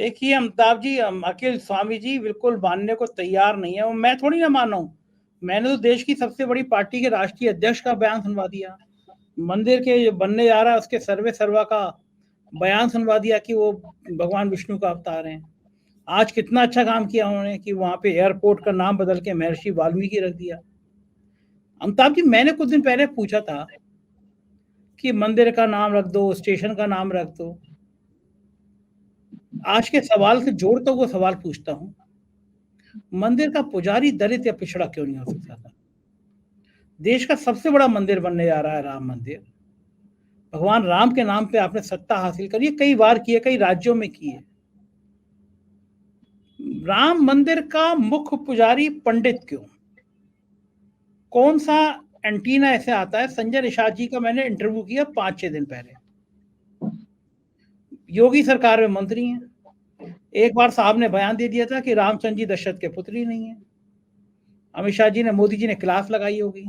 देखिए अमिताभ जी, अखिल स्वामी जी बिल्कुल मानने को तैयार नहीं है। मैं थोड़ी ना मान रहा हूँ। मैंने तो देश की सबसे बड़ी पार्टी के राष्ट्रीय अध्यक्ष का बयान सुनवा दिया। मंदिर के जो बनने जा रहा है उसके सर्वे सर्वा का बयान सुनवा दिया कि वो भगवान विष्णु का अवतार हैं। आज कितना अच्छा काम किया उन्होंने कि वहां पे एयरपोर्ट का नाम बदल के महर्षि वाल्मीकि रख दिया। अमिताभ जी, मैंने कुछ दिन पहले पूछा था कि मंदिर का नाम रख दो, स्टेशन का नाम रख दो। आज के सवाल से जोड़ता हुआ सवाल पूछता हूँ, मंदिर का पुजारी दलित या पिछड़ा क्यों नहीं हो सकता था? देश का सबसे बड़ा मंदिर बनने जा रहा है राम मंदिर। भगवान राम के नाम पे आपने सत्ता हासिल करी है, कई बार की है, कई राज्यों में की है। राम मंदिर का मुख्य पुजारी पंडित क्यों? कौन सा एंटीना ऐसे आता है? संजय निषाद जी का मैंने इंटरव्यू किया 5-6 दिन पहले। योगी सरकार में मंत्री हैं। एक बार साहब ने बयान दे दिया था कि रामचंद्र जी दशरथ के पुत्र ही नहीं है। अमित शाह जी ने, मोदी जी ने क्लास लगाई होगी।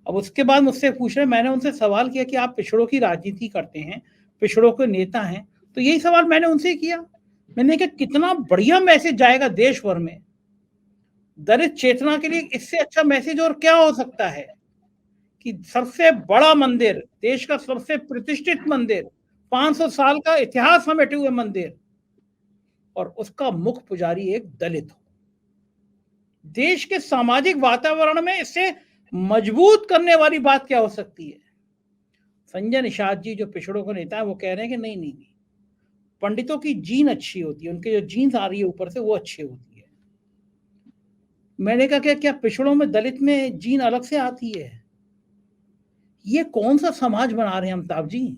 अब उसके बाद मुझसे पूछ रहे, मैंने उनसे सवाल किया कि आप पिछड़ों की राजनीति करते हैं, पिछड़ों के नेता हैं, तो यही सवाल मैंने उनसे किया। मैंने कहा कितना बढ़िया मैसेज जाएगा देश भर में। दलित चेतना के लिए इससे अच्छा मैसेज और क्या हो सकता है कि सबसे बड़ा मंदिर, देश का सबसे प्रतिष्ठित मंदिर, 500 साल का इतिहास समेटे हुए मंदिर, और उसका मुख्य पुजारी एक दलित हो। देश के सामाजिक वातावरण में इससे मजबूत करने वाली बात क्या हो सकती है? संजय निषाद जी जो पिछड़ों के नेता है वो कह रहे हैं कि नहीं नहीं, पंडितों की जीन अच्छी होती है, उनके जो जीन्स आ रही है ऊपर से वो अच्छी होती है। मैंने कहा क्या क्या पिछड़ों में, दलित में जीन अलग से आती है? ये कौन सा समाज बना रहे हैं अमिताभ जी?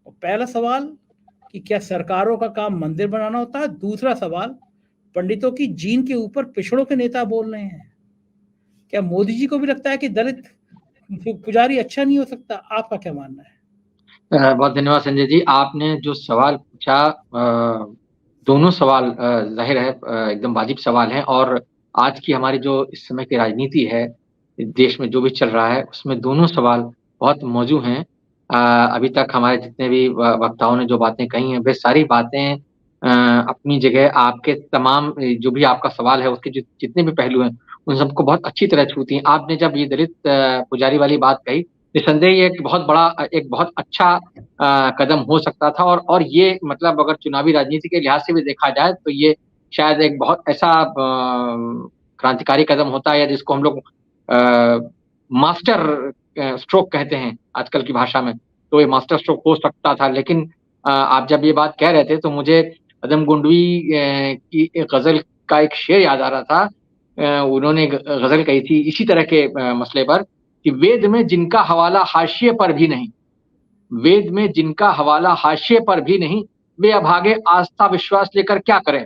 और पहला सवाल कि क्या सरकारों का काम मंदिर बनाना होता है? दूसरा सवाल, पंडितों की जीन के ऊपर पिछड़ों के नेता बोल रहे हैं। क्या मोदी जी को भी लगता है कि दलित पुजारी अच्छा नहीं हो सकता? आपका क्या मानना है? बहुत धन्यवाद संजय जी। आपने जो सवाल पूछा, दोनों सवाल जाहिर है एकदम वाजिब सवाल हैं, और आज की हमारी जो इस समय की राजनीति है, देश में जो भी चल रहा है, उसमें दोनों सवाल बहुत मौजू हैं। अभी तक हमारे जितने भी वक्ताओं ने जो बातें कही हैं, वे सारी बातें अपनी जगह, आपके तमाम जो भी आपका सवाल है उसके जितने भी पहलू हैं, उन सबको बहुत अच्छी तरह छूती हैं। आपने जब ये दलित पुजारी वाली बात कही, निस्संदेह ये एक बहुत बड़ा, एक बहुत अच्छा कदम हो सकता था, और ये मतलब अगर चुनावी राजनीति के लिहाज से भी देखा जाए तो ये शायद एक बहुत ऐसा क्रांतिकारी कदम होता है, या जिसको हम लोग मास्टर स्ट्रोक कहते हैं आजकल की भाषा में, तो ये मास्टर स्ट्रोक हो सकता था। लेकिन आप जब ये बात कह रहे थे तो मुझे अदम गुंडवी की एक गजल का एक शेर याद आ रहा था। उन्होंने गजल कही थी इसी तरह के मसले पर कि वेद में जिनका हवाला हाशिए पर भी नहीं, वेद में जिनका हवाला हाशिए पर भी नहीं, वे अभागे आस्था विश्वास लेकर क्या करें।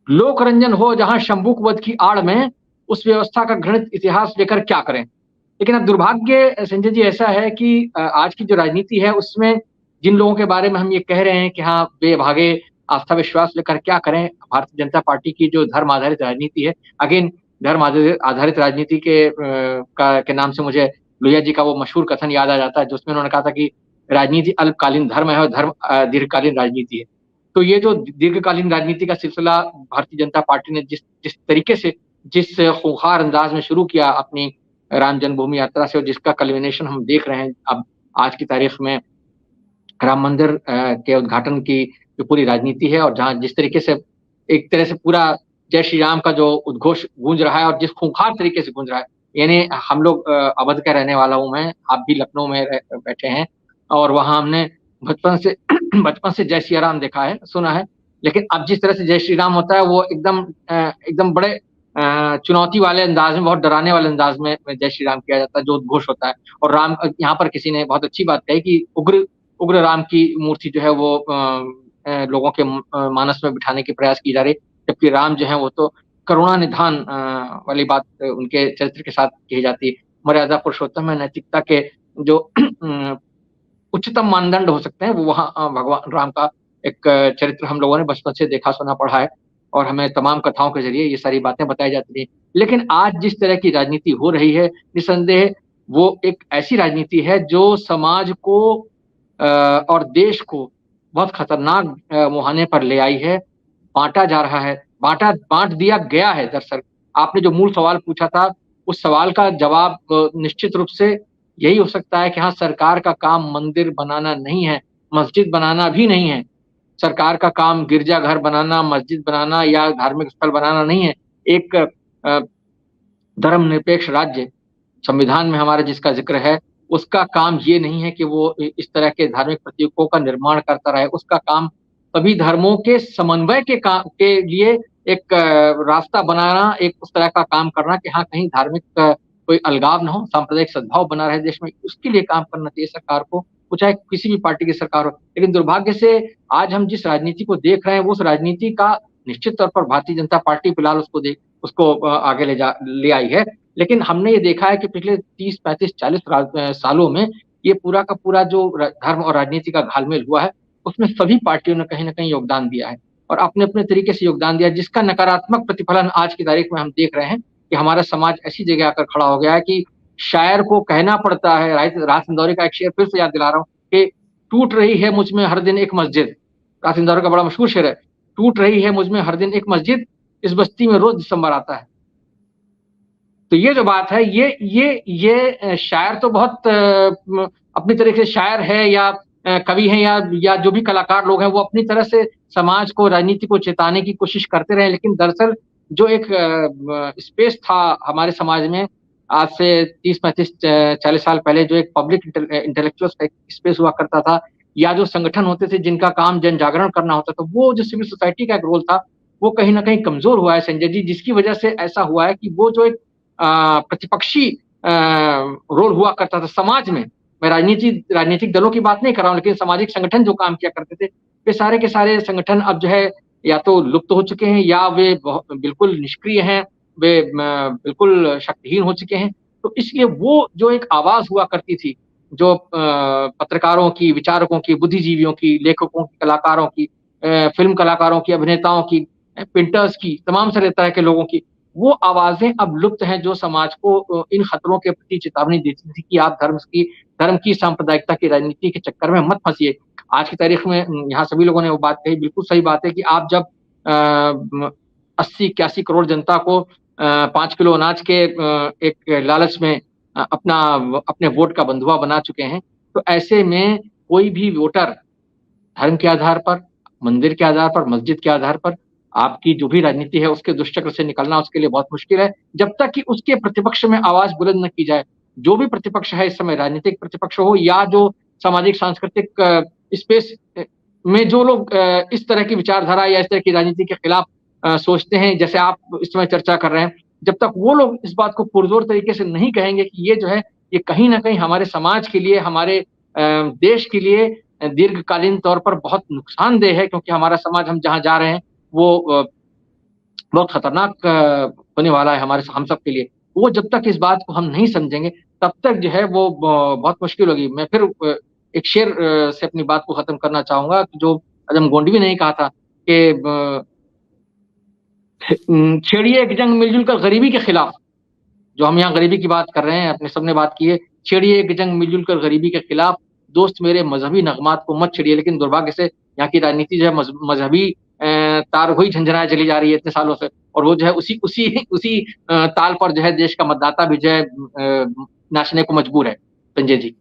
लोक रंजन हो जहां शंभुक वध की आड़ में, उस व्यवस्था का घृणित इतिहास लेकर क्या करें। लेकिन अब दुर्भाग्य संजय जी ऐसा है कि आज की जो राजनीति है उसमें जिन लोगों के बारे में हम ये कह रहे हैं कि हाँ वे भागे आस्था विश्वास लेकर क्या करें, भारतीय जनता पार्टी की जो धर्म आधारित राजनीति है, अगेन धर्म आधारित राजनीति के नाम से मुझे लोहिया जी का वो मशहूर कथन याद आ जाता है, जिसमें उन्होंने कहा था कि राजनीति अल्पकालीन धर्म है और धर्म दीर्घकालीन राजनीति है। तो ये जो दीर्घकालीन राजनीति का सिलसिला भारतीय जनता पार्टी ने जिस जिस तरीके से, जिस खूंखार अंदाज में शुरू किया अपनी राम जन्मभूमि यात्रा से, और जिसका कल्मिनेशन हम देख रहे हैं अब आज की तारीख में राम मंदिर के उद्घाटन की जो पूरी राजनीति है, और जहां जिस तरीके से एक तरह से पूरा जय श्री राम का जो उद्घोष गूंज रहा है और जिस खूंखार तरीके से गूंज रहा है, यानी हम लोग अवध का रहने वाला हूं मैं, आप भी लखनऊ में बैठे हैं, और वहां हमने बचपन से बचपन से जय श्री राम देखा है, सुना है। लेकिन अब जिस तरह से जय श्री राम होता है वो एकदम बड़े चुनौती वाले अंदाज में, बहुत डराने वाले अंदाज में जय श्री राम किया जाता है, जो उद्घोष होता है। और राम, यहाँ पर किसी ने बहुत अच्छी बात कही कि उग्र राम की मूर्ति जो है वो लोगों के मानस में बिठाने की प्रयास की जा रही, जबकि राम जो है वो तो करुणा निधान वाली बात उनके चरित्र के साथ कही जाती है। मर्यादा पुरुषोत्तम है, नैतिकता के जो उच्चतम मानदंड हो सकते हैं वो वहाँ भगवान राम का एक चरित्र हम लोगों ने बचपन से देखा सुना पढ़ा है, और हमें तमाम कथाओं के जरिए ये सारी बातें बताई जाती हैं। लेकिन आज जिस तरह की राजनीति हो रही है, निस्संदेह वो एक ऐसी राजनीति है जो समाज को और देश को बहुत खतरनाक मुहाने पर ले आई है, बाँटा जा रहा है, बाँट दिया गया है दरअसल। आपने जो मूल सवाल पूछा था, उस सवाल का जवाब निश्चित रूप से यही हो सकता है कि हाँ, सरकार का काम मंदिर बनाना नहीं है, मस्जिद बनाना भी नहीं है। सरकार का काम गिरजाघर बनाना, मस्जिद बनाना या धार्मिक स्थल बनाना नहीं है। एक धर्मनिरपेक्ष राज्य, संविधान में हमारे जिसका ज़िक्र है, उसका काम ये नहीं है कि वो इस तरह के धार्मिक प्रतीकों का निर्माण करता रहे। उसका काम सभी धर्मों के समन्वय के लिए एक रास्ता बनाना, एक उस तरह का काम करना कि हाँ, कहीं धार्मिक कोई अलगाव ना हो, सांप्रदायिक सद्भाव बना रहे देश में, उसके लिए काम करना चाहिए सरकार को, वो चाहे किसी भी पार्टी की सरकार हो। लेकिन दुर्भाग्य से आज हम जिस राजनीति को देख रहे हैं, वो उस राजनीति का निश्चित तौर पर भारतीय जनता पार्टी फिलहाल उसको आगे ले आई है। लेकिन हमने ये देखा है कि पिछले 30, 35, 40 सालों में ये पूरा का पूरा जो धर्म और राजनीति का घालमेल हुआ है, उसमें सभी पार्टियों ने कहीं न कहीं योगदान दिया है और अपने-अपने तरीके से योगदान दिया, जिसका नकारात्मक प्रतिफलन आज की तारीख में हम देख रहे हैं कि हमारा समाज ऐसी जगह आकर खड़ा हो गया है कि शायर को कहना पड़ता है, राहत इंदौरी का एक शेर फिर से याद दिला रहा हूँ कि टूट रही है मुझ में हर दिन एक मस्जिद, राहत इंदौरी का बड़ा मशहूर शेर है, टूट रही है मुझ में हर दिन एक मस्जिद, इस बस्ती में रोज़ दिसंबर आता है। तो ये जो बात है, ये शायर तो बहुत अपनी तरीके से शायर है या कवि हैं या जो भी कलाकार लोग हैं, वो अपनी तरह से समाज को, राजनीति को चेताने की कोशिश करते रहे। लेकिन दरअसल जो एक स्पेस था हमारे समाज में, आज से 30, 35, 40 साल पहले जो एक पब्लिक इंटेलेक्चुअल्स का एक स्पेस हुआ करता था या जो संगठन होते थे जिनका काम जन जागरण करना होता था, वो जो सिविल सोसाइटी का एक रोल था, वो कहीं न कहीं कमज़ोर हुआ है संजय जी, जिसकी वजह से ऐसा हुआ है कि वो जो एक प्रतिपक्षी रोल हुआ करता था समाज में, मैं राजनीतिक दलों की बात नहीं कर रहा हूँ, लेकिन सामाजिक संगठन जो काम किया करते थे, वे सारे के सारे संगठन अब जो है या तो लुप्त हो चुके हैं या वे बिल्कुल निष्क्रिय हैं, वे बिल्कुल शक्तिहीन हो चुके हैं। तो इसलिए वो जो एक आवाज़ हुआ करती थी, जो पत्रकारों की, विचारकों की, बुद्धिजीवियों की, लेखकों की, कलाकारों की, फ़िल्म कलाकारों की, अभिनेताओं की, पेंटर्स की, तमाम सारे तरह के लोगों की, वो आवाज़ें अब लुप्त हैं जो समाज को इन खतरों के प्रति चेतावनी देती थी कि आप धर्म की सांप्रदायिकता की राजनीति के चक्कर में मत फँसिए। आज की तारीख में यहाँ सभी लोगों ने वो बात कही, बिल्कुल सही बात है कि आप जब 80-81 करोड़ जनता को 5 किलो अनाज के एक लालच में अपने वोट का बंधुआ बना चुके हैं, तो ऐसे में कोई भी वोटर धर्म के आधार पर, मंदिर के आधार पर, मस्जिद के आधार पर आपकी जो भी राजनीति है उसके दुष्चक्र से निकलना उसके लिए बहुत मुश्किल है, जब तक कि उसके प्रतिपक्ष में आवाज़ बुलंद न की जाए। जो भी प्रतिपक्ष है इस समय, राजनीतिक प्रतिपक्ष हो या जो सामाजिक सांस्कृतिक स्पेस में जो लोग इस तरह की विचारधारा या इस तरह की राजनीति के खिलाफ सोचते हैं, जैसे आप इस समय चर्चा कर रहे हैं, जब तक वो लोग इस बात को पुरज़ोर तरीके से नहीं कहेंगे कि ये जो है, ये कहीं न कहीं हमारे समाज के लिए, हमारे देश के लिए दीर्घकालीन तौर पर बहुत नुकसानदेह है, क्योंकि हमारा समाज हम जहाँ जा रहे हैं वो बहुत खतरनाक होने वाला है हम सब के लिए। वो जब तक इस बात को हम नहीं समझेंगे, तब तक जो है वो बहुत मुश्किल होगी। मैं फिर एक शेर से अपनी बात को ख़त्म करना चाहूँगा, जो आदम गोंडवी ने कहा था कि छेड़िए एक जंग मिलजुल कर गरीबी के खिलाफ। जो हम यहाँ गरीबी की बात कर रहे हैं, अपने सबने बात की है, छेड़िए एक जंग मिलजुल कर गरीबी के खिलाफ, दोस्त मेरे मज़हबी नगमात को मत छेड़िए। लेकिन दुर्भाग्य से यहाँ की राजनीति जो है मज़हबी तार वही झंझनाए चली जा रही है इतने सालों से, और वो जो है उसी ताल पर जो है देश का मतदाता भी जो है नाचने को मजबूर है। संजय जी।